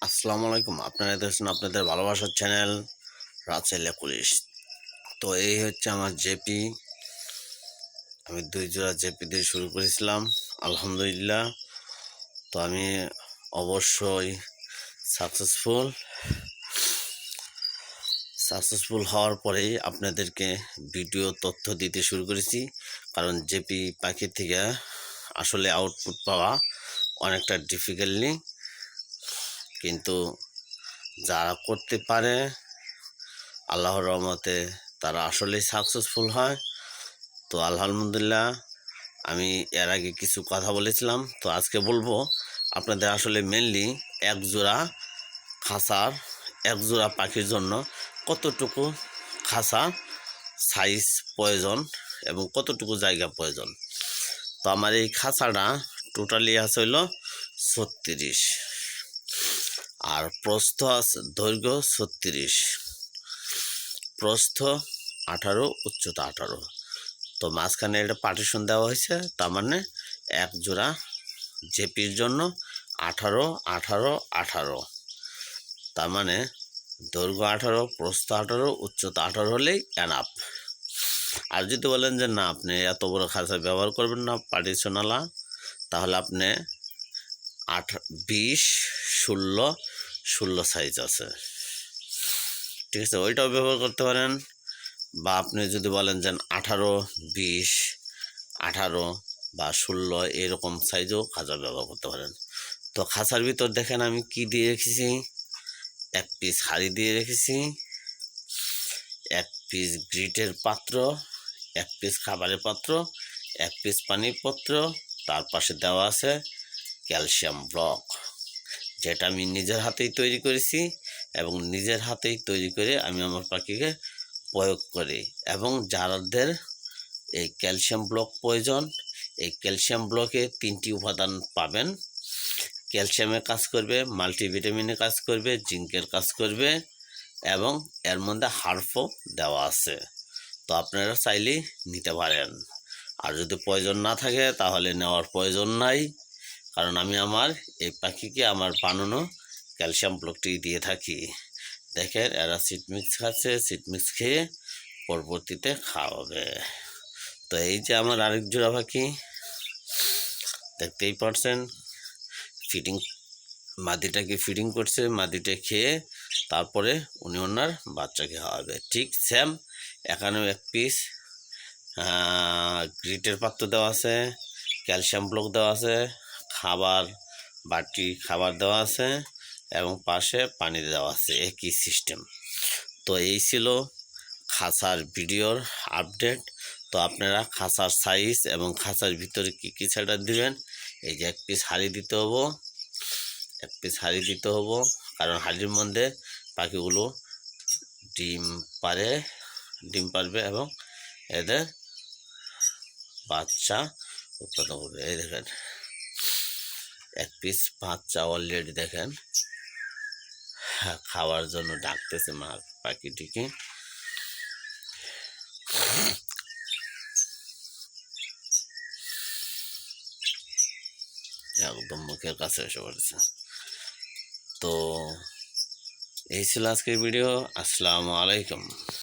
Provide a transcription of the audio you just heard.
আসসালামু আলাইকুম। আপনারা দেখছেন আপনাদের ভালোবাসার চ্যানেল রাসেল পুলিশ। তো এই হচ্ছে আমার জেপি। আমি ২ জোড়া জেপি দিয়ে শুরু করেছিলাম। আলহামদুলিল্লাহ। তো আমি অবশ্যই সাকসেসফুল। সাকসেসফুল হওয়ার পরেই আপনাদেরকে ভিডিও তথ্য দিতে শুরু করেছি। কারণ জেপি পাখির থেকে আসলে আউটপুট পাওয়া অনেকটা ডিফিকাল্টলি, কিন্তু যারা করতে পারে আল্লাহর রহমতে তারা আসলেই সাকসেসফুল হয়। তো আলহামদুলিল্লাহ, আমি এর আগে কিছু কথা বলেছিলাম, তো আজকে বলবো আপনাদের আসলে মেনলি খাঁচার এক জোড়া পাখির জন্য কতটুকু খাঁচা সাইজ প্রয়োজন এবং কতটুকু জায়গা প্রয়োজন। তো আমার এই খাঁচাটা টোটালি আছে হইল 36, আর প্রস্থ আছে দৈর্ঘ্য 36, প্রস্থ 18, উচ্চতা 18। তো মাঝখানে একটা পার্টিশন দেওয়া হয়েছে, তার মানে এক জোড়া জেপির জন্য 18, 18, 18। তার মানে দৈর্ঘ্য 18, প্রস্থ 18, উচ্চতা 18 হলেই এনাফ। আর যদি বলেন যে না, আপনি এত বড় খাঁচা ব্যবহার করবেন না পার্টিশনালা, তাহলে আপনি 20, 16, 16 সাইজ আছে, ঠিক আছে, ওইটাও ব্যবহার করতে পারেন। বা আপনি যদি বলেন যে 18, 20, 18 বা 16 এরকম সাইজও খাঁচা ব্যবহার করতে পারেন। তো খাঁচার ভিতর দেখেন আমি কি দিয়ে রেখেছি। এক পিস হাঁড়ি দিয়ে রেখেছি, এক পিস গ্রিটের পাত্র, এক পিস খাবারের পাত্র, এক পিস পানির পাত্র, তার পাশে দেওয়া আছে ক্যালসিয়াম ব্লক, যেটা আমি নিজের হাতেই তৈরি করেছি এবং নিজের হাতেই তৈরি করে আমি আমার পাখিকে প্রয়োগ করি। এবং যাদের এই ক্যালসিয়াম ব্লক প্রয়োজন, এই ক্যালসিয়াম ব্লকে 3টি উপাদান পাবেন। ক্যালসিয়ামের কাজ করবে, মাল্টিভিটামিনের কাজ করবে, জিঙ্কের কাজ করবে এবং এর মধ্যে হার্ফও দেওয়া আছে। তো আপনারা চাইলেই নিতে পারেন, আর যদি প্রয়োজন না থাকে তাহলে নেওয়ার প্রয়োজন নাই। কারণ আমি আমার এই পাখিকে আমার বানানো ক্যালসিয়াম ব্লকটি দিয়ে থাকি। দেখেন এরা সিড মিক্স খাচ্ছে, সিড মিক্স খেয়ে পরবর্তীতে খাওয়াবে। তো এই যে আমার আরেক জোড়া পাখি দেখতেই পারছেন, ফিডিং মাদিটাকে ফিডিং করছে, মাদিটা খেয়ে তারপরে উনি ওনার বাচ্চাকে খাওয়াবে। ঠিক সেম এখানেও এক পিস গ্রিটের পাত্র দেওয়া আছে, ক্যালসিয়াম ব্লক দেওয়া আছে, খাবার বাটি খাবার দেওয়া আছে এবং পাশে পানি দেওয়া আছে, একই সিস্টেম। তো এই ছিল খাঁচার ভিডিওর আপডেট। তো আপনারা খাঁচার সাইজ এবং খাঁচার ভিতরে কী কী সেটা দিবেন, এই যে এক পিস হাঁড়ি দিতে হবো, এক পিস হাঁড়ি দিতে হবো, কারণ হাঁড়ির মধ্যে পাখিগুলো ডিম পারবে এবং এদের বাচ্চা উৎপাদন করবে। এই দেখেন এক পিস বাচ্চা অলরেডি দেখেন খাওয়ার জন্য ডাকতেছে মা পাখিটিকে। একদম মুখের কাছে এসে পড়েছে। তো এই ছিল আজকের ভিডিও। আসসালামু আলাইকুম।